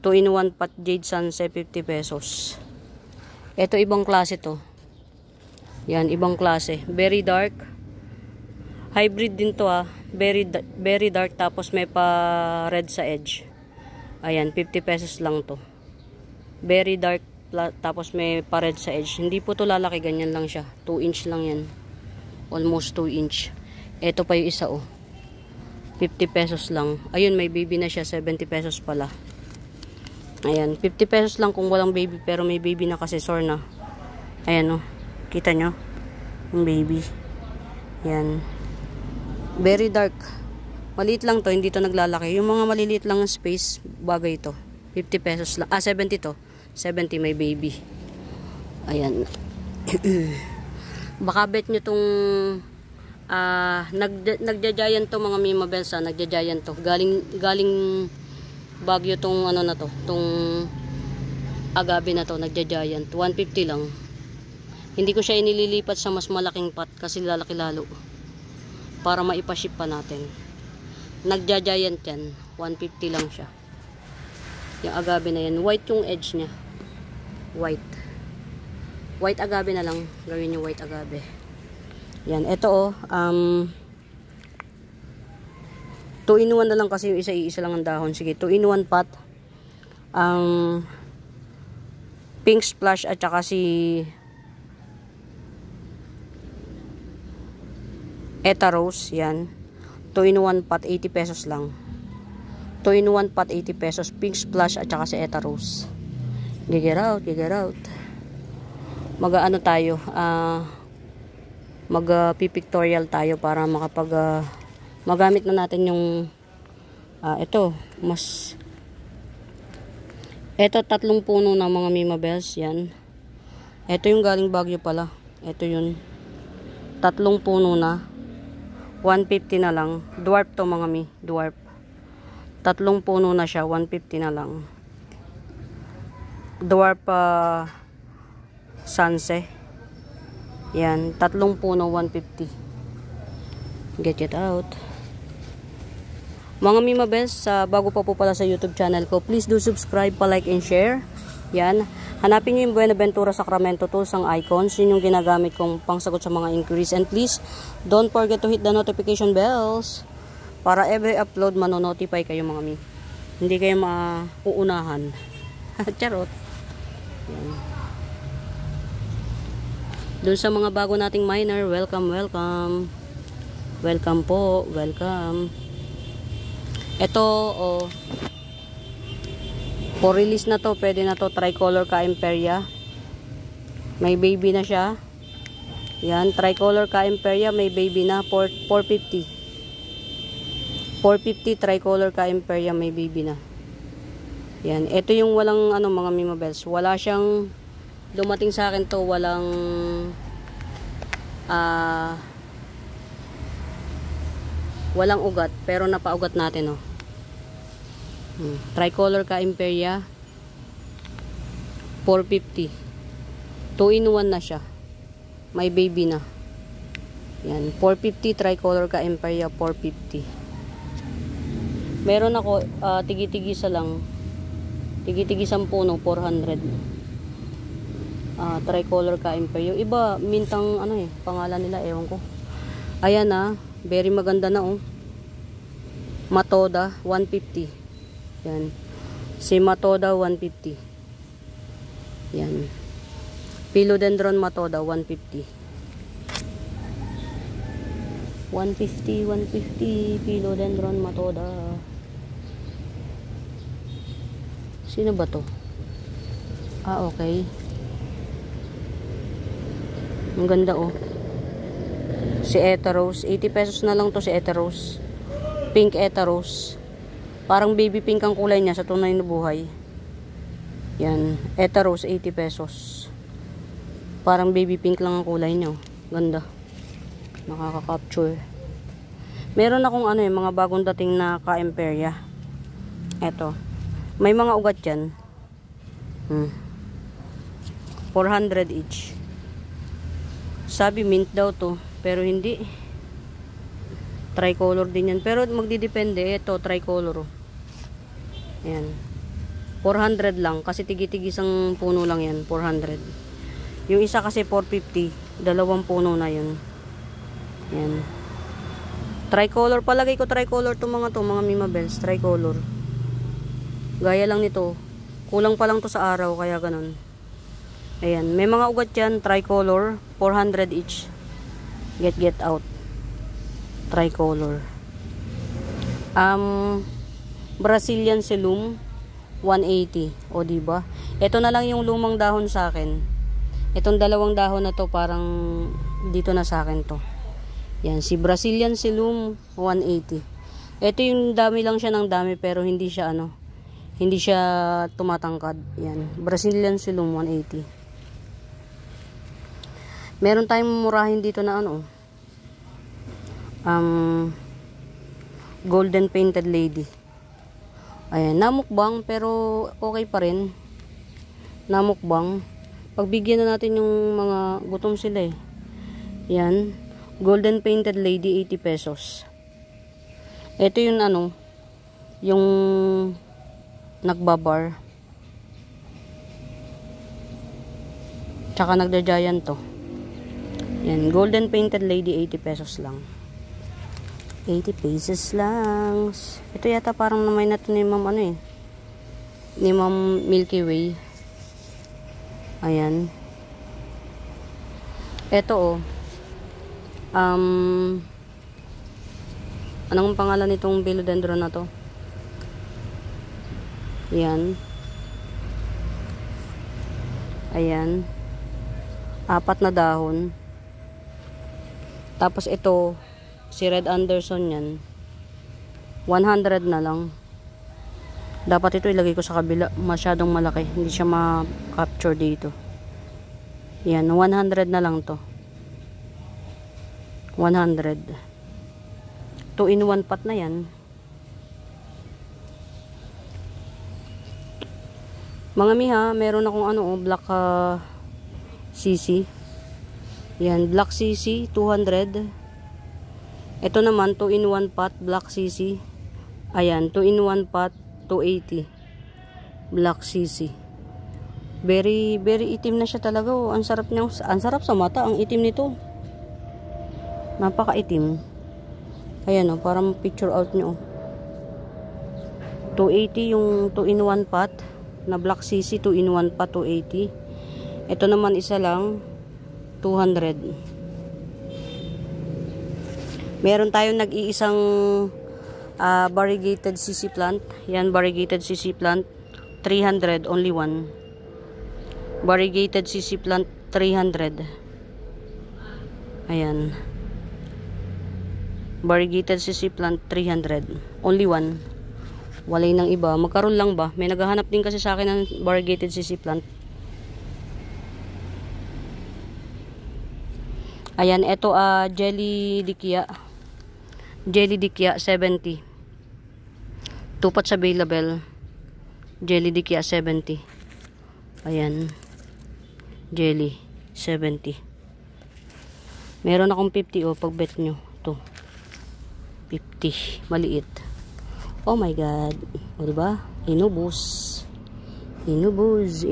2-in-1 pot Jade Sanse, 50 pesos. Ito, ibang klase to. Yan, ibang klase. Very dark. Hybrid din to ah. Very dark tapos may pa red sa edge. Ayan, 50 pesos lang to. Very dark tapos may pa red sa edge. Hindi po to lalaki, ganyan lang siya. 2 inch lang yan. Almost 2 inch. Ito pa yung isa oh. 50 pesos lang. Ayun, may baby na siya. 70 pesos pala. Ayan, 50 pesos lang kung walang baby. Pero may baby na kasi sore na. Ayan oh. Kita nyo? Yung baby. Ayan. Very dark. Maliit lang to, hindi to naglalaki. Yung mga maliliit lang ng space, bagay to. 50 pesos lang. 70 to. 70 may baby. Ayan. Baka bet nyo tong nagja-giant to mga Mima Bells ha. Nagja-giant to. Galing Baguio tong ano na to. Tong agave na to. Nagja-giant. 150 lang. Hindi ko siya inililipat sa mas malaking pot kasi lalaki lalo. Para maipaship pa natin. Nagja-giant yan. 150 lang siya. Yung agave na yan. White yung edge niya. White. White agave na lang. Gawin yung white agave. Yan. Ito oh. 2-in-1 na lang kasi yung isa lang ang dahon. Sige. 2-in-1 pot. Pink splash at saka si Eta Rose. Yan. 2-in-1 pot, 80 pesos lang. 2-in-1 pot, 80 pesos. Pink splash at saka si Eta Rose. Get out. Mag-ano tayo. Mag-pictorial tayo para makapag magamit na natin yung ito. Ito, 3 puno ng mga Mima Bells. Yan. Ito yung galing Baguio pala. Ito yun. 3 puno na. 150 na lang. Dwarf to mga mi. Dwarf. 3 puno na siya. 150 na lang. Dwarf Sanse. Yan. 3 puno. 150. Get it out. Mga Mima Bells, bago pa po pala sa YouTube channel ko, please do subscribe, pa-like and share. Yan. Hanapin nyo yung Buenaventura Sacramento Tools, ang icons. Yun yung ginagamit kong pangsagot sa mga inquiries. And please, don't forget to hit the notification bells para every upload manonotify kayo mga mi. Hindi kayo mauunahan. Charot. Yan. Doon sa mga bago nating miner, welcome. Welcome po. Welcome. Ito, oh. For release na to, pwede na to. Tricolor ka Imperia. May baby na siya. Yan, Tricolor ka Imperia, may baby na. 450. 450 Tricolor ka Imperia, may baby na. Yan, ito yung walang ano mga Mima Bells. Wala siyang dumating sa akin to, walang walang ugat, pero napaugat natin oh. Tricolor ka Imperia 450. 2-in-1 na siya. May baby na. Yan, 450 Tricolor ka Imperia 450. Meron ako tigi-tigisa lang. Tigi-tigi 10 no, 400. Tricolor ka-imper. Yung iba, mintang ano eh, pangalan nila, ewan ko. Ayan na, very maganda na oh. Matoda, 150. Yan. Si Matoda, 150. Yan. Philodendron Matoda, 150. 150, Philodendron Matoda. Sino ba to? Okay. Ang ganda oh. Si Etaros, 80 pesos na lang to si Etaros. Pink Etaros. Parang baby pink ang kulay niya sa tunay na buhay. Yan, Etaros 80 pesos. Parang baby pink lang ang kulay niya. Ganda. Nakaka-capture. Meron akong ano mga bagong dating na ka-imperya. Eto. May mga ugat yan. 400 each. Sabi mint daw to. Pero hindi. Tricolor din yan. Pero magdidepende. Ito, tricolor. Ayan. 400 lang. Kasi tigi-tigi isang puno lang yan. 400. Yung isa kasi 450. Dalawang puno na yun. Ayan. Tricolor. Palagay ko tricolor to mga Mima Bells. Tricolor. Gaya lang nito. Kulang pa lang to sa araw. Kaya ganun. Ayan. May mga ugat yan. Tricolor. 400 each. Get out. Tricolor. Brazilian Silum 180. O diba? Ito na lang yung lumang dahon sa akin. Itong dalawang dahon na to parang dito na sa akin to. Yan, si Brazilian Silum 180. Ito yung dami lang siya ng dami pero hindi siya hindi siya tumatangkad. Yan, Brazilian Silum 180. Meron tayong murahin dito na Golden Painted Lady. Ayan, namukbang pero okay pa rin. Namukbang. Pagbigyan na natin yung mga gutom sila eh. Yan. Golden Painted Lady 80 pesos. Ito yung yung nagbabar. Tsaka nagda-giant to. Yan, Golden Painted Lady 80 pesos lang. 80 pesos lang. Ito yata parang namay na to ni Ma'am ni Ma'am Milky Way. Ayan. Ito anong pangalan nitong philodendron na to? Yan. Ayan. 4 na dahon. Tapos ito, si Red Anderson yan. 100 na lang. Dapat ito ilagay ko sa kabila. Masyadong malaki. Hindi siya ma-capture dito. Yan, 100 na lang to. 100. 2-in-1 pot na yan. Mga miha, meron akong black CC. Yan, black CC 200. Ito naman 2-in-1 pot black CC. Ayan, 2-in-1 pot 280. Black CC. Very itim na siya talaga. Ang sarap niya, ang sarap sa mata ang itim nito. Napaka-itim. Ayan parang picture out niyo. 280 yung 2-in-1 pot na black CC 2-in-1 pot 280. Ito naman isa lang 200. Meron tayong nag-iisang variegated CC plant. Yan, variegated CC plant 300, only one. Variegated CC plant 300. Ayan. Variegated CC plant 300, only one. Walay ng iba. Magkaroon lang ba? May naghahanap din kasi sa akin ng variegated CC plant. Ayan, ito Jelly Dikia. Jelly Dikia 70. 2 pots available. Jelly Dikia 70. Ayan. Jelly 70. Meron akong 50 pag bet nyo. Ito. 50. Maliit. Oh my god. O diba? Inubos. Inubos.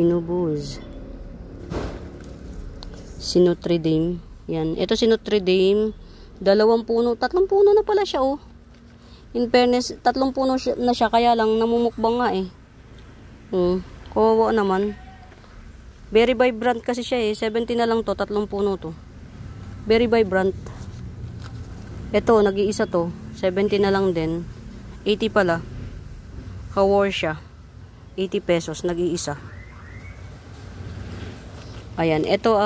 Sinotridame. Yan. Ito sinotridame. 2 puno. 3 puno na pala siya, oh. In fairness, 3 puno na siya. Kaya lang, namumukbang nga, eh. Kawawa naman. Very vibrant kasi siya, eh. 70 na lang to. 3 puno to. Very vibrant. Ito, nag-iisa to. 70 na lang din. 80 pala. Kawar siya. 80 pesos. Nag-iisa. Ayan. Ito,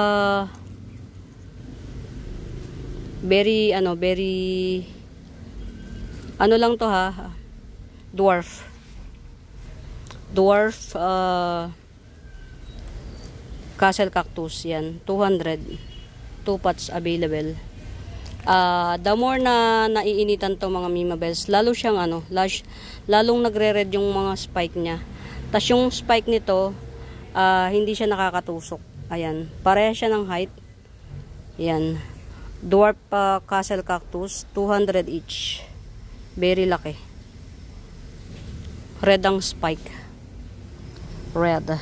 very lang to, ha. Dwarf castle cactus. Yan, 200. 2 pots available. The more na naiinitan to mga Mima Bells, lalo siyang lalong nagre-red yung mga spike niya. Tas yung spike nito, hindi siya nakakatusok. Ayan, pareha siya ng height. Yan. Dwarf castle cactus, 200 each. Very laki. Red ang spike. Red.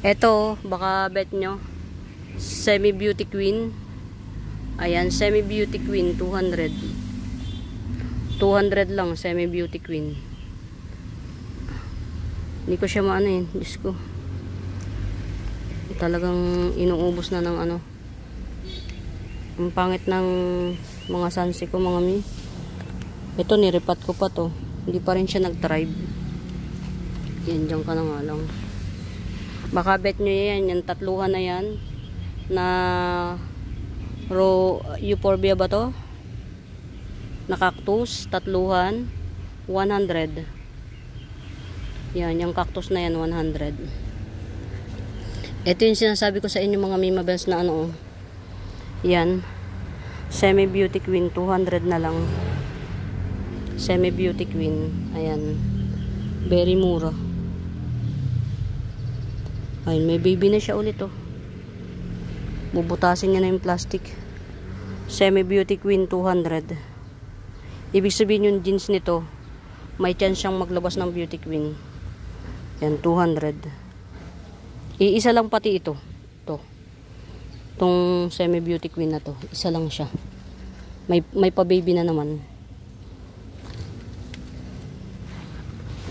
Ito, baka bet nyo, Semi Beauty Queen. Ayan, Semi Beauty Queen, 200. 200 lang, Semi Beauty Queen. Hindi ko siya maano yun. Diyos ko. Talagang inuubos na ng ang pangit ng mga sansi ko, mga mi. Ito, niripat ko pa to. Hindi pa rin siya nag-thrive. Yan, dyan ka na nga lang. Baka bet nyo yan. Yan, 3 na yan. Na euphorbia ba to? Na cactus. 3. 100. Yan, yung cactus na yan, 100. Ito yung sinasabi ko sa inyo mga Mima Bells na yan, Semi Beauty Queen, 200 na lang. Semi Beauty Queen. Ayan, very mura. Ayun, may baby na siya ulit, oh. Bubutasin niya na yung plastic. Semi Beauty Queen, 200. Ibig sabihin yung jeans nito, may chance siyang maglabas ng Beauty Queen. Yan, 200. Iisa lang pati ito. Itong Semi Beauty Queen na to, isa lang siya. May pa-baby na naman.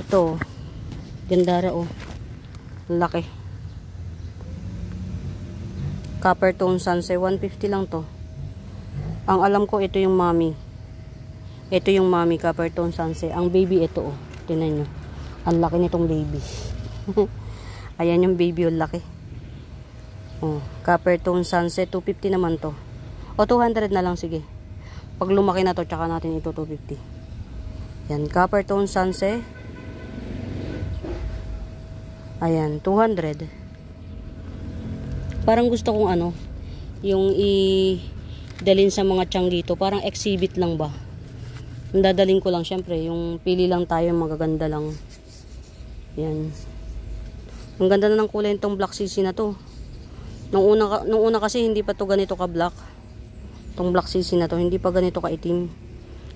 Ito, gandara, oh. Laki. Copper tone sunset, 150 lang to. Ang alam ko, ito yung mommy. Ito yung mommy, copper tone sunset. Ang baby, ito, oh. Tingnan nyo. Ang laki nitong baby. Ayan yung baby, yung laki. Oh, copper tone sunset, 250 naman to. O 200 na lang, sige. Pag lumaki na to, tsaka natin ito 250. Yan, copper tone sunset. Ayan, 200. Parang gusto kong yung dalhin sa mga tiyanggito. Parang exhibit lang ba? Dadalhin ko lang, syempre. Yung pili lang tayo, magaganda lang. Yan. Ang ganda na ng kulay nitong black CC na to. Nung una kasi hindi pa to ganito ka black. Itong black CC na to, hindi pa ganito ka itim.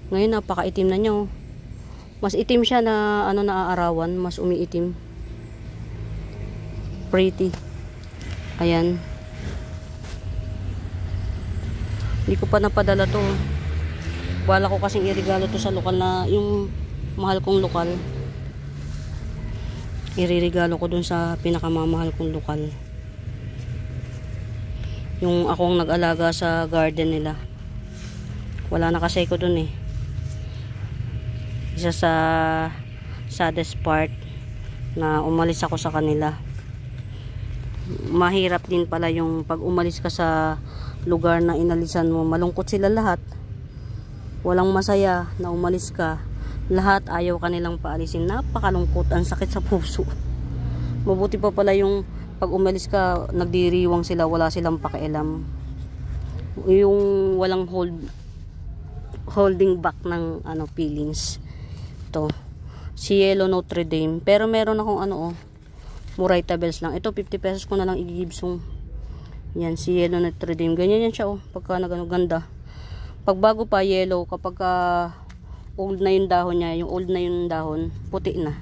Ngayon napaka-itim na niya, oh. Mas itim siya na naaarawan, mas umiitim. Pretty. Ayan. Hindi ko pa napadala to. Wala ko kasing iregalo to sa lokal na yung mahal kong lokal. Iririgalo ko dun sa pinakamamahal kong lokal. Yung akong nag-alaga sa garden nila. Wala na kasi ko dun, eh. Isa sa saddest part na umalis ako sa kanila. Mahirap din pala yung pag umalis ka sa lugar na inalisan mo. Malungkot sila lahat. Walang masaya na umalis ka. Lahat ayaw kanilang paalisin. Napakalungkot, ang sakit sa puso. Mabuti pa pala yung pag umalis ka, nagdiriwang sila, wala silang pakialam. Yung walang holding back ng feelings. Ito, Cielo Notre Dame. Pero meron akong Murayta bells lang. Ito 50 pesos ko na lang igigibsong. Yan, Cielo Notre Dame. Ganyan yan siya, oh. Pagka ganda. Pag bago pa yellow, kapag old na yung dahon niya, yung old na yung dahon, puti na.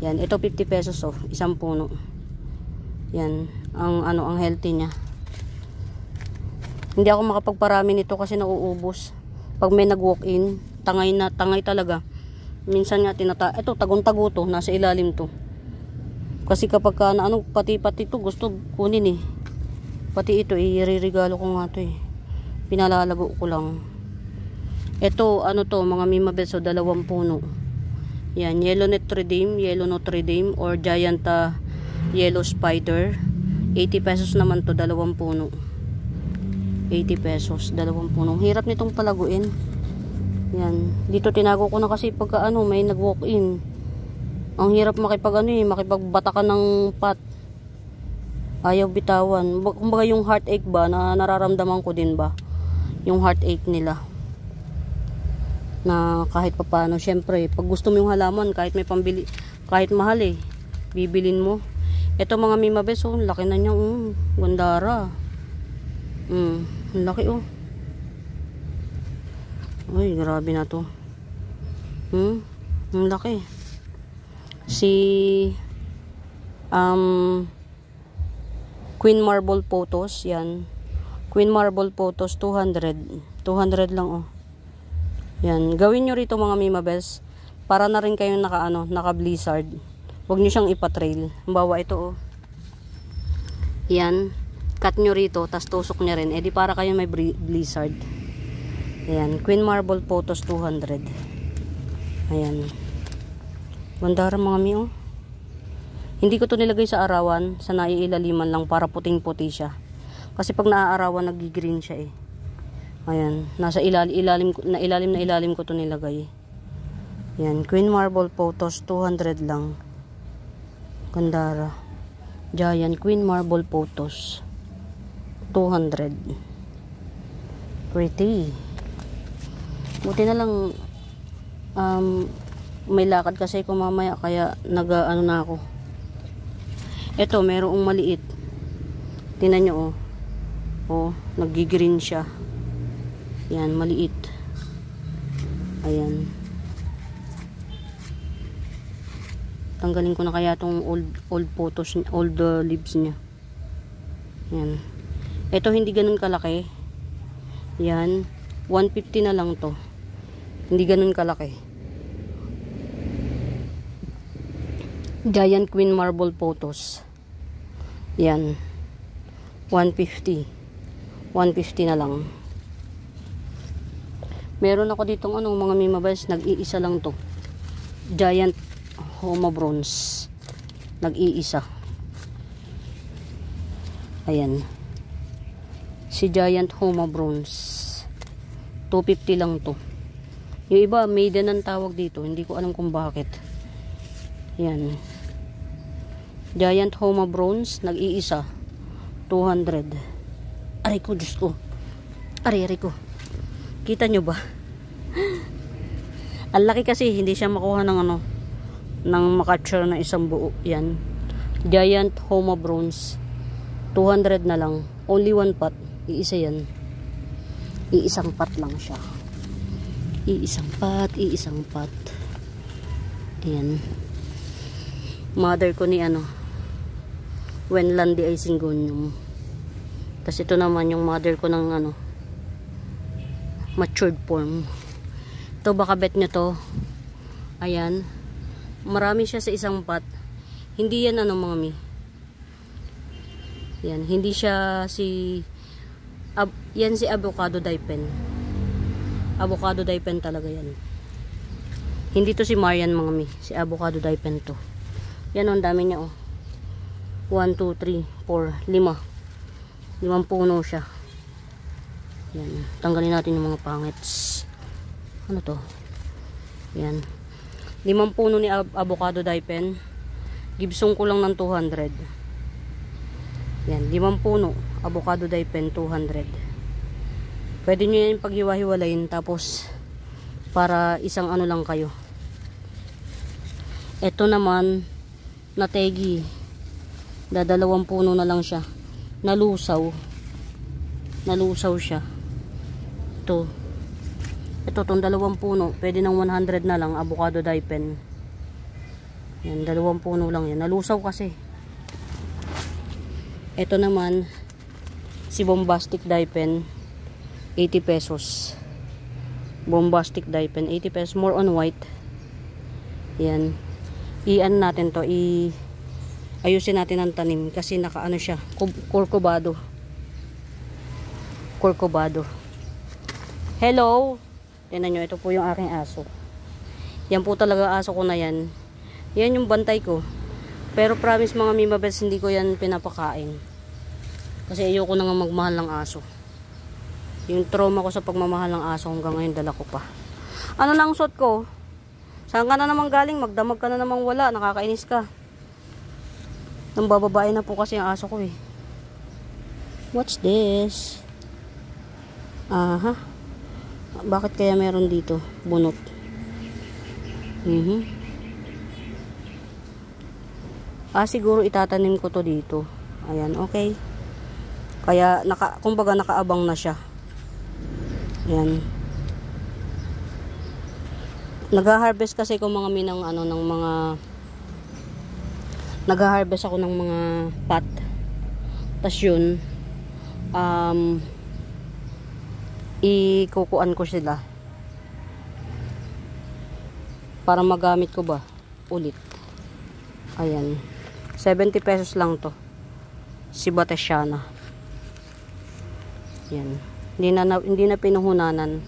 Yan, ito 50 pesos oh, isang puno. Yan, ang healthy niya. Hindi ako makapagparami nito kasi nauubos. Pag may nag-walk-in, tangay talaga. Minsan nga ito tagong-tago to, nasa ilalim to. Kasi kapag pati to gusto kunin eh. Pati ito iririgalo ko nga to eh. Pinalalago ko lang. Ito to mga Mimabes, so 2 puno. Yan, Yellow Notre Dame or Giant Yellow Spider. 80 pesos naman to, 2 puno. 80 pesos, 2 puno. Hirap nitong palaguin. Yan, dito tinago ko na kasi pagka may nag-walk-in. Ang hirap makipagbata ka ng pot. Ayaw bitawan. Kumbaga yung heartache ba na nararamdaman ko din ba? Yung heartache nila. Na kahit papaano, syempre, pag gusto mo yung halaman, kahit may pambili, kahit mahal bibilin mo. Ito mga Mimabes, laki na niya, gandara. Ang laki Uy, grabe na to. Ang laki. Si Queen Marble Photos, yan. Queen Marble Photos 200 lang Yan, gawin nyo rito mga Mimabes para na rin kayong naka blizzard. Huwag nyo siyang ipatrail. Bawa ito Yan, cut nyo rito, tas tusok nyo rin. Di para kayo may blizzard. Ayan, Queen Marble Photos 200. Ayan. Gandara mga mi Hindi ko to nilagay sa arawan, sa naiilaliman lang para puting-puti siya. Kasi pag naaarawan nag-green siya Ayan, nasa ilalim ko to nilagay. Ayan, Queen Marble Photos 200 lang. Gandara. Giant Queen Marble Photos 200. Pretty. Buti na lang may lakad kasi ko mamaya kaya na ako. Ito merong maliit. Tingnan nyo nag-green siya. Yan, maliit. Ayan. Tanggalin ko na kaya tong old photos, old leaves niya. Yan. Ito hindi ganun kalaki. Yan, 150 na lang to. Hindi ganun kalaki. Giant Queen Marble Photos. Yan. 150. 150 na lang. Meron ako ditong mga Mimabes, nag-iisa lang to. Giant Homa Bronze. Nag-iisa. Ayan. Si Giant Homa Bronze. 250 lang to. Yung iba, maiden ang tawag dito. Hindi ko alam kung bakit. Yan. Giant Homa Bronze, nag-iisa. 200. Aray ko, Diyos ko. Aray ko. Kita nyo ba? Ang laki kasi, hindi siya makuha ng ng makapture na isang buo. Yan. Giant Homa Bronze. 200 na lang. Only one pot. Iisa yan. Iisang pot lang siya. Iisang pot. Ayan. Mother ko ni Wenlandi ay Syngonium. Tapos ito naman yung mother ko ng matured form. Ito baka bet nyo to. Ayan. Marami siya sa isang pot. Hindi yan mga mi. Yan. Hindi siya yan si avocado daipen. Avocado daipen talaga yan. Hindi to si Marian mga mi. Si avocado daipen to. Yan ang dami niya 1, 2, 3, 4, 5. 5 puno siya. Yan. Tanggalin natin yung mga pangits. Ano to? Yan. 5 puno ni avocado daipen. Gibsong ko lang ng 200. Yan. 5 puno. Avocado daipen 200. Pwede nyo yan paghiwa-hiwalayin tapos para isang lang kayo. Ito naman na tegi. 2 puno na lang siya. Nalusaw siya. Ito tong 2 puno. Pwede ng 100 na lang avocado daipen. Yan, 2 puno lang yan. Nalusaw kasi. Ito naman, si Bombastic Dye Pen, 80 pesos. Bombastic Dye Pen, 80 pesos. More on white. Yan. I-ano natin to, ayusin natin ang tanim kasi nakaano siya, corcovado. Corcovado. Hello! Tingnan nyo, ito po yung aking aso. Yan po talaga aso ko na yan. Yan yung bantay ko. Pero promise mga Mimabels, hindi ko yan pinapakain. Kasi ayoko na nga magmahal ng aso. Yung trauma ko sa pagmamahal ng aso hanggang ngayon dala ko pa. Ano lang suot ko? Saan ka na naman galing? Magdamag ka na naman wala. Nakakainis ka. Nang bababae na po kasi ang aso ko eh. What's this? Aha. Bakit kaya meron dito? Bunot. Siguro itatanim ko to dito. Ayan, okay. Kaya, kumbaga nakaabang na siya. Ayan. Nag-harvest kasi ko mga minang ng mga nag-harvest ako ng mga pot. Tas yun, ikukuan ko sila para magamit ko ba ulit. Ayan. 70 pesos lang to. Si Batesiana. Yan. Hindi na pinuhunanan.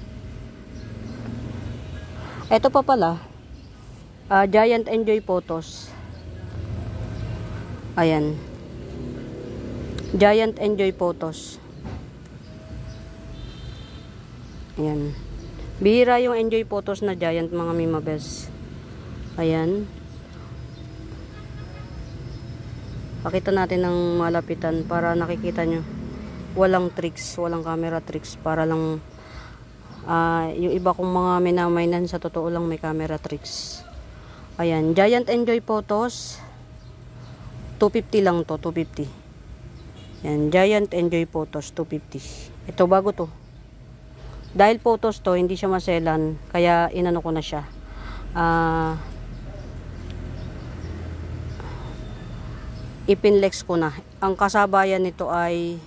Ito pa pala. Giant Enjoy Photos. Ayan. Giant Enjoy Photos. Ayan. Bihira yung Enjoy Photos na Giant mga Mimabels. Ayan. Pakita natin ng malapitan para nakikita nyo. Walang tricks, walang camera tricks. Para lang yung iba kong mga minamainan sa totoo lang may camera tricks. Ayan, Giant Enjoy Photos. 250 lang to, 250. Ayan, Giant Enjoy Photos, 250. Ito bago to. Dahil photos to, hindi siya maselan. Kaya inano ko na siya. Ipinlex ko na. Ang kasabayan nito ay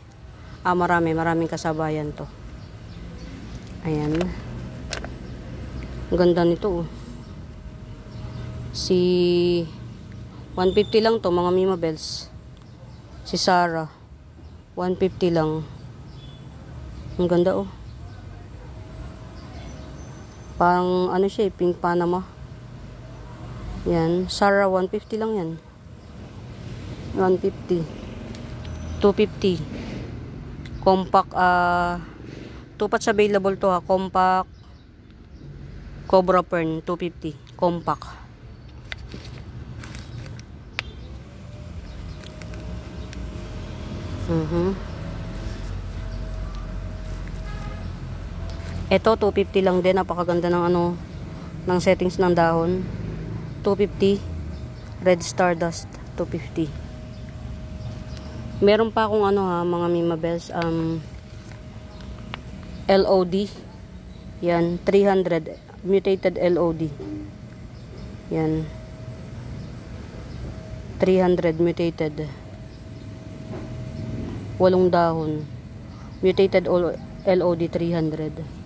maraming kasabayan to. Ayan. Ang ganda nito. Si 150 lang to mga Mimabels. Si Sarah 150 lang. Ang ganda Parang siya pink Panama. Yan, Sarah 150 lang yan. 150. 250. Compact 2 parts available to compact Cobra Fern 250. Compact. Ito 250 lang din, napakaganda ng ng settings ng dahon. 250. Red Stardust 250. Meron pa akong mga Mimabels LOD. Yan, 300 mutated LOD. Yan. 300 mutated. 8 dahon. Mutated LOD 300.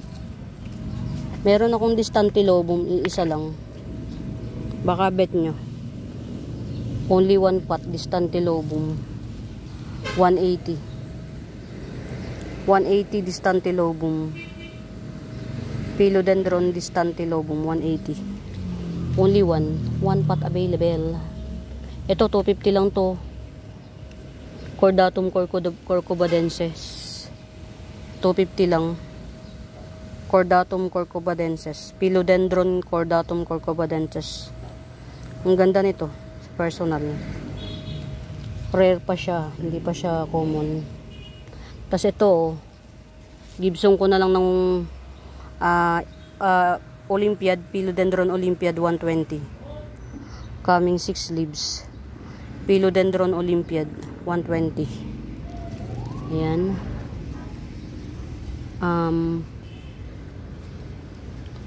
Meron akong Distantilobum, isa lang. Baka bet nyo. Only 1 pot Distantilobum. 180. 180 Distantilobum. Philodendron Distantilobum 180. Only 1 pot available. Ito 250 lang to. Cordatum corcovadenses 250 lang. Cordatum corcovadenses. Philodendron Cordatum corcovadenses. Ang ganda nito personal. Rare pa siya, hindi pa siya common. Tapos ito Gibson ko na lang ng Olympiad, Philodendron Olympiad 120. Coming 6 leaves. Philodendron Olympiad 120. Ayan.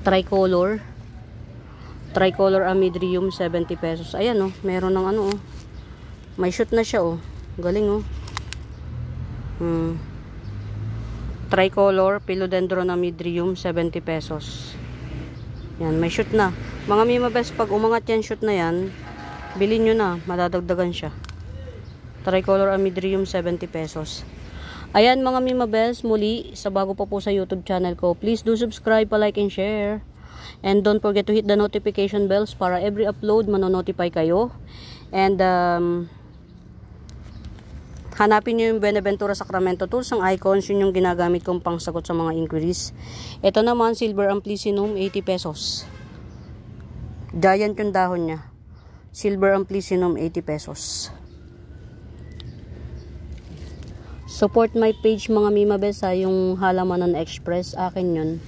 Tricolor Tricolor Amidrium, 70 pesos. Ayan oh, meron ng ano oh. May shoot na siya oh. Galing oh. Tricolor Philodendron Amidrium, 70 pesos. Yan, may shoot na. Mga Mima Bells, pag umangat yan shoot na yan, bilhin nyo na, madadagdagan siya. Tricolor Amidrium, 70 pesos. Ayan mga Mima Bells, muli, sa bago pa po sa YouTube channel ko, please do subscribe, pa-like and share. And don't forget to hit the notification bells para every upload manonotify kayo. And hanapin nyo yung Benaventura Sacramento Tools, ang icons, yun yung ginagamit kong pangsagot sa mga inquiries. Ito naman, Silver Amplicynum, 80 pesos. Giant yung dahon niya. Silver Amplicynum, 80 pesos. Support my page mga Mima Bells, yung Halamanan Express, akin yun.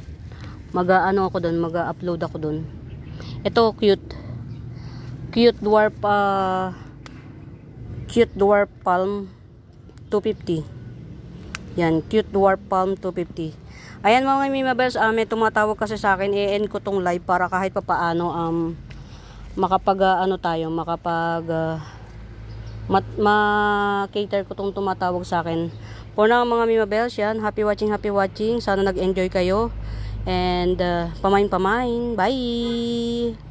Mag-ano ako doon, mag-upload ako doon. Ito, cute dwarf palm, 250. Yan, cute dwarf palm, 250. Ayan mga Mima Bells, may tumatawag kasi sa akin, i-end ko tong live para kahit pa paano ma-cater ko tong tumatawag sa akin. For now mga Mima Bells, yan, happy watching. Sana nag-enjoy kayo. And pamain. Bye!